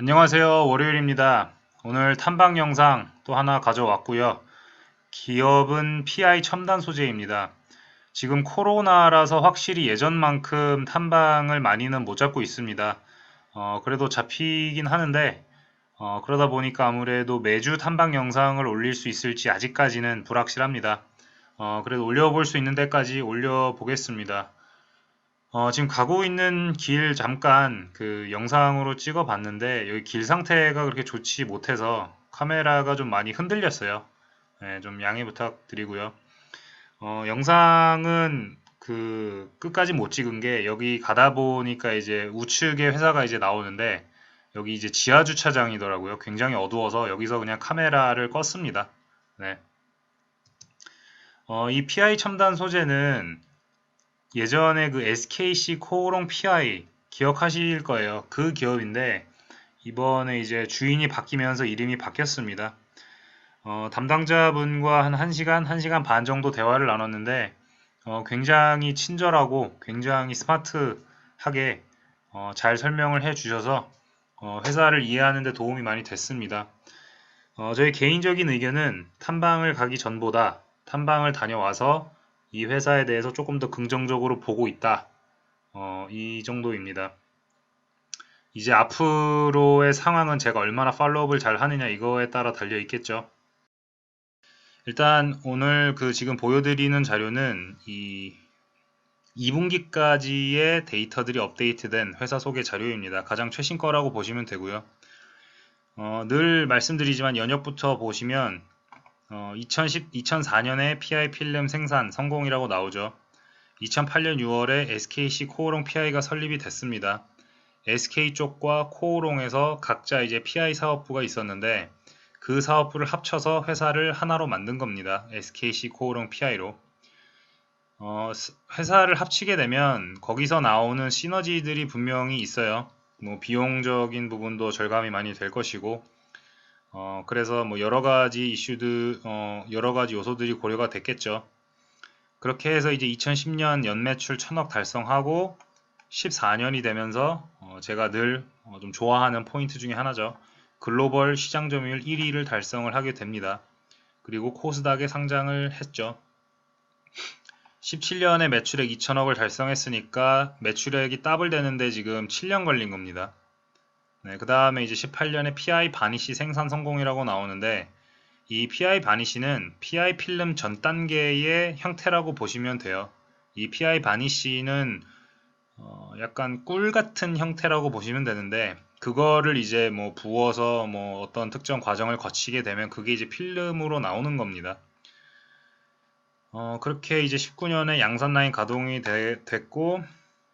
안녕하세요. 월요일입니다. 오늘 탐방 영상 또 하나 가져왔고요. 기업은 PI 첨단 소재입니다. 지금 코로나라서 확실히 예전만큼 탐방을 많이는 못 잡고 있습니다. 그래도 잡히긴 하는데 그러다 보니까 아무래도 매주 탐방 영상을 올릴 수 있을지 아직까지는 불확실합니다. 그래도 올려볼 수 있는 데까지 올려보겠습니다. 지금 가고 있는 길 잠깐 그 영상으로 찍어 봤는데 여기 길 상태가 그렇게 좋지 못해서 카메라가 좀 많이 흔들렸어요. 네, 좀 양해 부탁드리고요. 영상은 그 끝까지 못 찍은 게 여기 가다 보니까 이제 우측에 회사가 이제 나오는데 여기 이제 지하 주차장이더라고요. 굉장히 어두워서 여기서 그냥 카메라를 껐습니다. 네. 이 PI 첨단 소재는 예전에 그 SKC 코오롱 PI 기억하실 거예요. 그 기업인데 이번에 이제 주인이 바뀌면서 이름이 바뀌었습니다. 담당자분과 한 1시간, 1시간 반 정도 대화를 나눴는데 굉장히 친절하고 굉장히 스마트하게 잘 설명을 해 주셔서 회사를 이해하는 데 도움이 많이 됐습니다. 저희 개인적인 의견은 탐방을 가기 전보다 탐방을 다녀와서 이 회사에 대해서 조금 더 긍정적으로 보고 있다. 이 정도입니다. 이제 앞으로의 상황은 제가 얼마나 팔로우업을 잘 하느냐 이거에 따라 달려 있겠죠. 일단 오늘 그 지금 보여드리는 자료는 이 2분기까지의 데이터들이 업데이트된 회사 소개 자료입니다. 가장 최신 거라고 보시면 되고요. 늘 말씀드리지만 연역부터 보시면 2004년에 PI 필름 생산 성공이라고 나오죠. 2008년 6월에 SKC 코오롱 PI가 설립이 됐습니다. SK 쪽과 코오롱에서 각자 이제 PI 사업부가 있었는데 그 사업부를 합쳐서 회사를 하나로 만든 겁니다. SKC 코오롱 PI로. 회사를 합치게 되면 거기서 나오는 시너지들이 분명히 있어요. 뭐 비용적인 부분도 절감이 많이 될 것이고 그래서 뭐 여러 가지 여러 가지 요소들이 고려가 됐겠죠. 그렇게 해서 이제 2010년 연매출 1000억 달성하고 14년이 되면서 제가 늘 좀 좋아하는 포인트 중에 하나죠. 글로벌 시장 점유율 1위를 달성을 하게 됩니다. 그리고 코스닥에 상장을 했죠. 17년에 매출액 2000억을 달성했으니까 매출액이 더블 되는데 지금 7년 걸린 겁니다. 네, 그 다음에 이제 18년에 PI 바니시 생산 성공이라고 나오는데 이 PI 바니시는 PI 필름 전 단계의 형태라고 보시면 돼요. 이 PI 바니시는 약간 꿀 같은 형태라고 보시면 되는데 그거를 이제 뭐 부어서 뭐 어떤 특정 과정을 거치게 되면 그게 이제 필름으로 나오는 겁니다. 그렇게 이제 19년에 양산 라인 가동이 됐고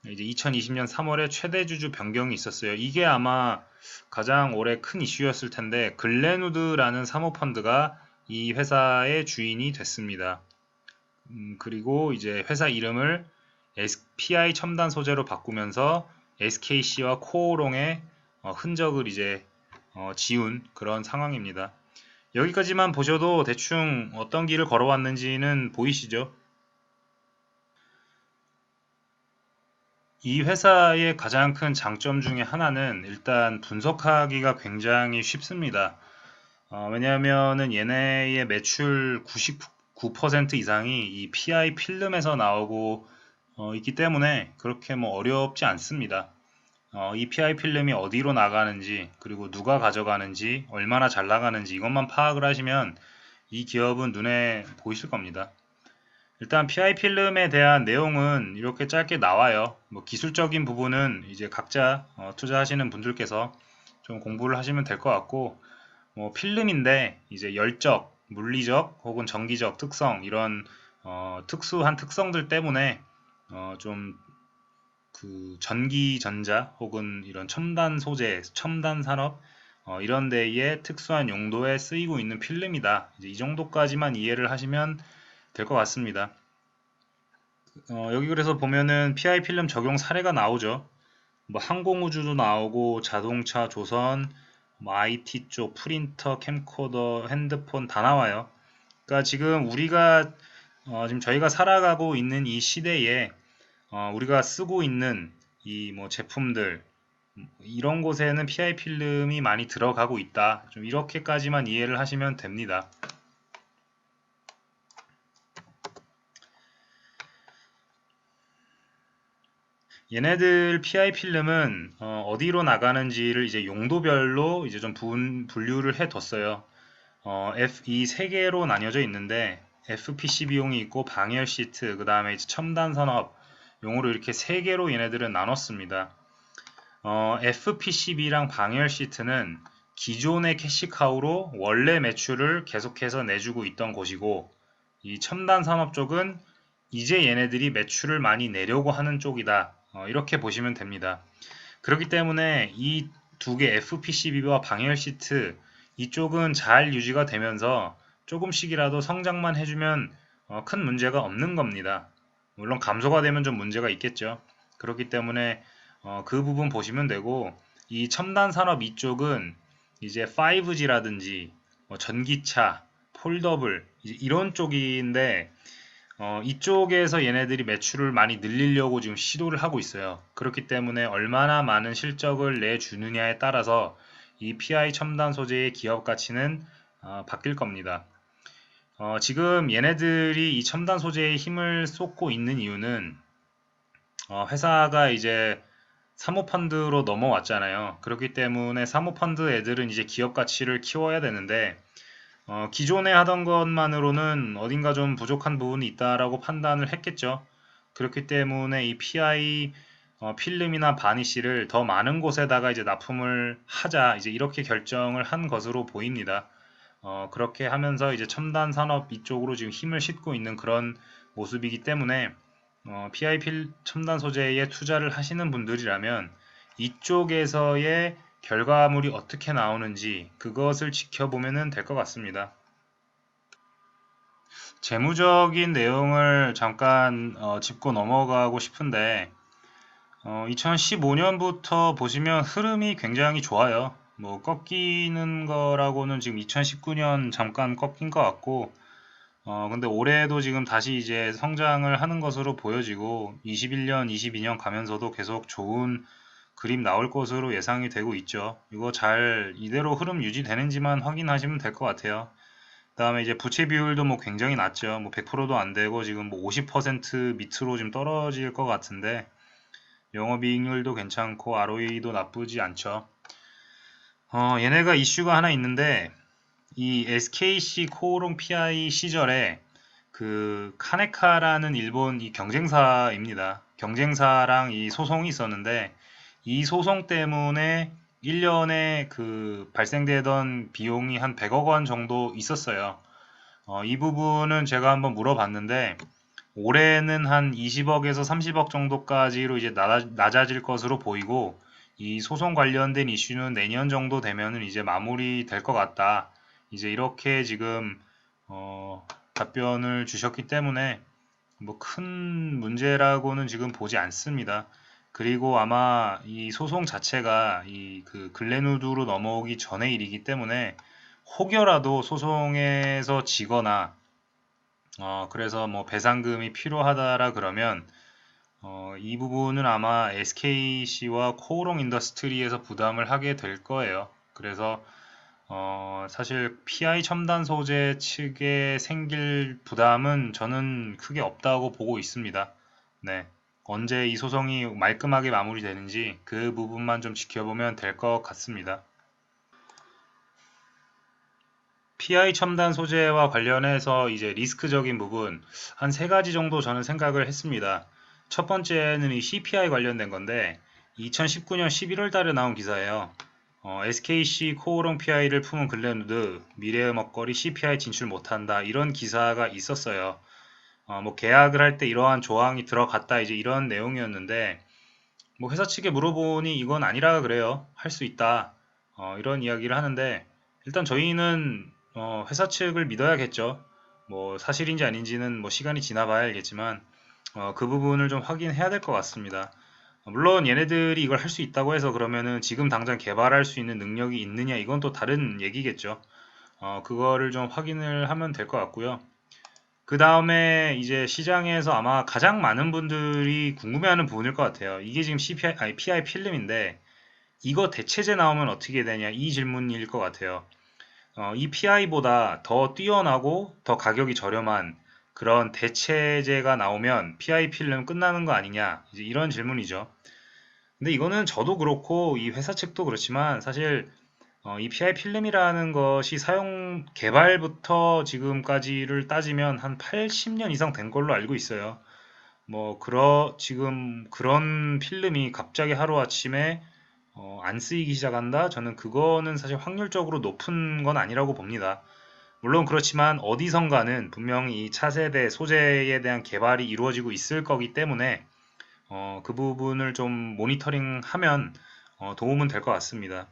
이제 2020년 3월에 최대 주주 변경이 있었어요. 이게 아마 가장 올해 큰 이슈였을 텐데 글렌우드라는 사모펀드가 이 회사의 주인이 됐습니다. 그리고 이제 회사 이름을 PI 첨단 소재로 바꾸면서 SKC와 코오롱의 흔적을 이제 지운 그런 상황입니다. 여기까지만 보셔도 대충 어떤 길을 걸어왔는지는 보이시죠? 이 회사의 가장 큰 장점 중에 하나는 일단 분석하기가 굉장히 쉽습니다. 왜냐하면은 얘네의 매출 99% 이상이 이 PI 필름에서 나오고 있기 때문에 그렇게 뭐 어렵지 않습니다. 이 PI 필름이 어디로 나가는지 그리고 누가 가져가는지 얼마나 잘 나가는지 이것만 파악을 하시면 이 기업은 눈에 보이실 겁니다. 일단 PI 필름에 대한 내용은 이렇게 짧게 나와요. 뭐 기술적인 부분은 이제 각자 투자하시는 분들께서 좀 공부를 하시면 될 것 같고 뭐 필름인데 이제 열적, 물리적 혹은 전기적 특성 이런 특수한 특성들 때문에 좀 그 전기 전자 혹은 이런 첨단 소재, 첨단 산업 이런 데에 특수한 용도에 쓰이고 있는 필름이다. 이제 이 정도까지만 이해를 하시면 될 것 같습니다. 여기 그래서 보면은 PI 필름 적용 사례가 나오죠. 뭐 항공우주도 나오고 자동차, 조선, 뭐 IT 쪽, 프린터, 캠코더, 핸드폰 다 나와요. 그러니까 지금 우리가 지금 저희가 살아가고 있는 이 시대에 우리가 쓰고 있는 이 뭐 제품들 이런 곳에는 PI 필름이 많이 들어가고 있다. 좀 이렇게까지만 이해를 하시면 됩니다. 얘네들 PI 필름은 어디로 나가는지를 이제 용도별로 이제 좀 분류를 해뒀어요. 이 세 개로 나뉘어져 있는데 FPCB용이 있고 방열 시트, 그 다음에 이제 첨단 산업 용으로 이렇게 세 개로 얘네들은 나눴습니다. FPCB랑 방열 시트는 기존의 캐시카우로 원래 매출을 계속해서 내주고 있던 곳이고, 이 첨단 산업 쪽은 이제 얘네들이 매출을 많이 내려고 하는 쪽이다. 이렇게 보시면 됩니다. 그렇기 때문에 이 두 개 FPCB와 방열 시트 이쪽은 잘 유지가 되면서 조금씩이라도 성장만 해주면 큰 문제가 없는 겁니다. 물론 감소가 되면 좀 문제가 있겠죠. 그렇기 때문에 그 부분 보시면 되고, 이 첨단 산업 이쪽은 이제 5G라든지 전기차, 폴더블 이런 쪽인데 이쪽에서 얘네들이 매출을 많이 늘리려고 지금 시도를 하고 있어요. 그렇기 때문에 얼마나 많은 실적을 내주느냐에 따라서 이 PI 첨단 소재의 기업 가치는 바뀔 겁니다. 지금 얘네들이 이 첨단 소재에 힘을 쏟고 있는 이유는 회사가 이제 사모펀드로 넘어왔잖아요. 그렇기 때문에 사모펀드 애들은 이제 기업 가치를 키워야 되는데 기존에 하던 것만으로는 어딘가 좀 부족한 부분이 있다라고 판단을 했겠죠. 그렇기 때문에 이 PI 필름이나 바니쉬를 더 많은 곳에다가 이제 납품을 하자, 이제 이렇게 결정을 한 것으로 보입니다. 그렇게 하면서 이제 첨단 산업 이쪽으로 지금 힘을 싣고 있는 그런 모습이기 때문에 PI 첨단 소재에 투자를 하시는 분들이라면 이쪽에서의 결과물이 어떻게 나오는지 그것을 지켜보면 될 것 같습니다. 재무적인 내용을 잠깐 짚고 넘어가고 싶은데 2015년부터 보시면 흐름이 굉장히 좋아요. 뭐 꺾이는 거라고는 지금 2019년 잠깐 꺾인 것 같고 근데 올해도 지금 다시 이제 성장을 하는 것으로 보여지고 21년, 22년 가면서도 계속 좋은 그림 나올 것으로 예상이 되고 있죠. 이거 잘 이대로 흐름 유지되는지만 확인하시면 될 것 같아요. 그다음에 이제 부채 비율도 뭐 굉장히 낮죠. 뭐 100%도 안 되고 지금 뭐 50% 밑으로 지금 떨어질 것 같은데 영업이익률도 괜찮고 ROE도 나쁘지 않죠. 얘네가 이슈가 하나 있는데 이 SKC 코오롱 PI 시절에 그 카네카라는 일본 이 경쟁사입니다. 경쟁사랑 이 소송이 있었는데 이 소송 때문에 1년에 그 발생되던 비용이 한 100억 원 정도 있었어요. 이 부분은 제가 한번 물어봤는데 올해는 한 20억에서 30억 정도까지로 이제 낮아질 것으로 보이고 이 소송 관련된 이슈는 내년 정도 되면은 이제 마무리 될 것 같다. 이제 이렇게 지금 답변을 주셨기 때문에 뭐 큰 문제라고는 지금 보지 않습니다. 그리고 아마 이 소송 자체가 이 그 글렌우드로 넘어오기 전의 일이기 때문에 혹여라도 소송에서 지거나 그래서 뭐 배상금이 필요하다라 그러면 이 부분은 아마 SKC와 코오롱 인더스트리에서 부담을 하게 될 거예요. 그래서 사실 PI 첨단 소재 측에 생길 부담은 저는 크게 없다고 보고 있습니다. 네. 언제 이 소송이 말끔하게 마무리되는지 그 부분만 좀 지켜보면 될 것 같습니다. PI 첨단 소재와 관련해서 이제 리스크적인 부분 한 세 가지 정도 저는 생각을 했습니다. 첫 번째는 이 CPI 관련된 건데 2019년 11월 달에 나온 기사예요. SKC 코오롱 PI를 품은 글렌우드 미래의 먹거리 CPI 진출 못한다 이런 기사가 있었어요. 뭐 계약을 할 때 이러한 조항이 들어갔다 이제 이런 내용이었는데 뭐 회사 측에 물어보니 이건 아니라 그래요. 할 수 있다. 이런 이야기를 하는데 일단 저희는 회사 측을 믿어야겠죠. 뭐 사실인지 아닌지는 뭐 시간이 지나봐야 알겠지만 그 부분을 좀 확인해야 될 것 같습니다. 물론 얘네들이 이걸 할 수 있다고 해서 그러면은 지금 당장 개발할 수 있는 능력이 있느냐 이건 또 다른 얘기겠죠. 그거를 좀 확인을 하면 될 것 같고요. 그 다음에 이제 시장에서 아마 가장 많은 분들이 궁금해하는 부분일 것 같아요. 이게 지금 CPI, 아니 PI 필름인데 이거 대체제 나오면 어떻게 되냐 이 질문일 것 같아요. 이 PI보다 더 뛰어나고 더 가격이 저렴한 그런 대체제가 나오면 PI 필름 끝나는 거 아니냐 이제 이런 질문이죠. 근데 이거는 저도 그렇고 이 회사 측도 그렇지만 사실 이 PI 필름이라는 것이 사용 개발부터 지금까지를 따지면 한 80년 이상 된 걸로 알고 있어요. 지금 그런 필름이 갑자기 하루아침에 안 쓰이기 시작한다? 저는 그거는 사실 확률적으로 높은 건 아니라고 봅니다. 물론 그렇지만 어디선가는 분명히 이 차세대 소재에 대한 개발이 이루어지고 있을 거기 때문에 그 부분을 좀 모니터링하면 도움은 될 것 같습니다.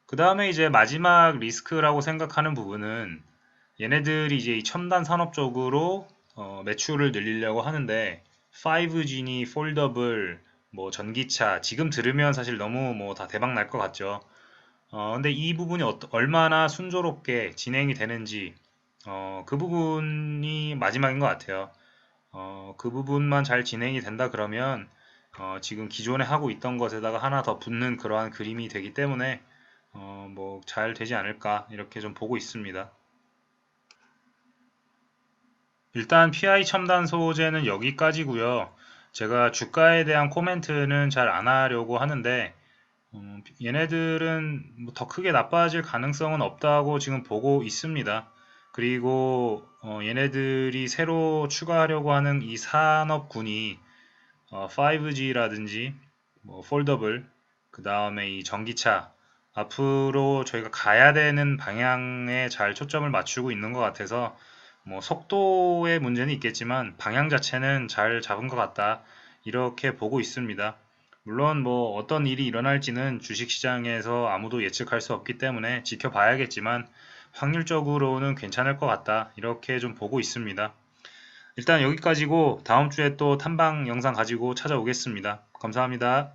그 다음에 이제 마지막 리스크라고 생각하는 부분은 얘네들이 이제 이 첨단 산업 쪽으로 매출을 늘리려고 하는데 5G니 폴더블, 뭐 전기차 지금 들으면 사실 너무 뭐 다 대박 날 것 같죠. 근데 이 부분이 얼마나 순조롭게 진행이 되는지 그 부분이 마지막인 것 같아요. 그 부분만 잘 진행이 된다 그러면 지금 기존에 하고 있던 것에다가 하나 더 붙는 그러한 그림이 되기 때문에 뭐 잘 되지 않을까 이렇게 좀 보고 있습니다. 일단 PI 첨단 소재는 여기까지고요. 제가 주가에 대한 코멘트는 잘 안 하려고 하는데 얘네들은 뭐더 크게 나빠질 가능성은 없다고 지금 보고 있습니다. 그리고 얘네들이 새로 추가하려고 하는 이 산업군이 5G라든지 뭐 폴더블, 그 다음에 이 전기차 앞으로 저희가 가야 되는 방향에 잘 초점을 맞추고 있는 것 같아서 뭐 속도의 문제는 있겠지만 방향 자체는 잘 잡은 것 같다 이렇게 보고 있습니다. 물론 뭐 어떤 일이 일어날지는 주식시장에서 아무도 예측할 수 없기 때문에 지켜봐야겠지만 확률적으로는 괜찮을 것 같다 이렇게 좀 보고 있습니다. 일단 여기까지고 다음 주에 또 탐방 영상 가지고 찾아오겠습니다. 감사합니다.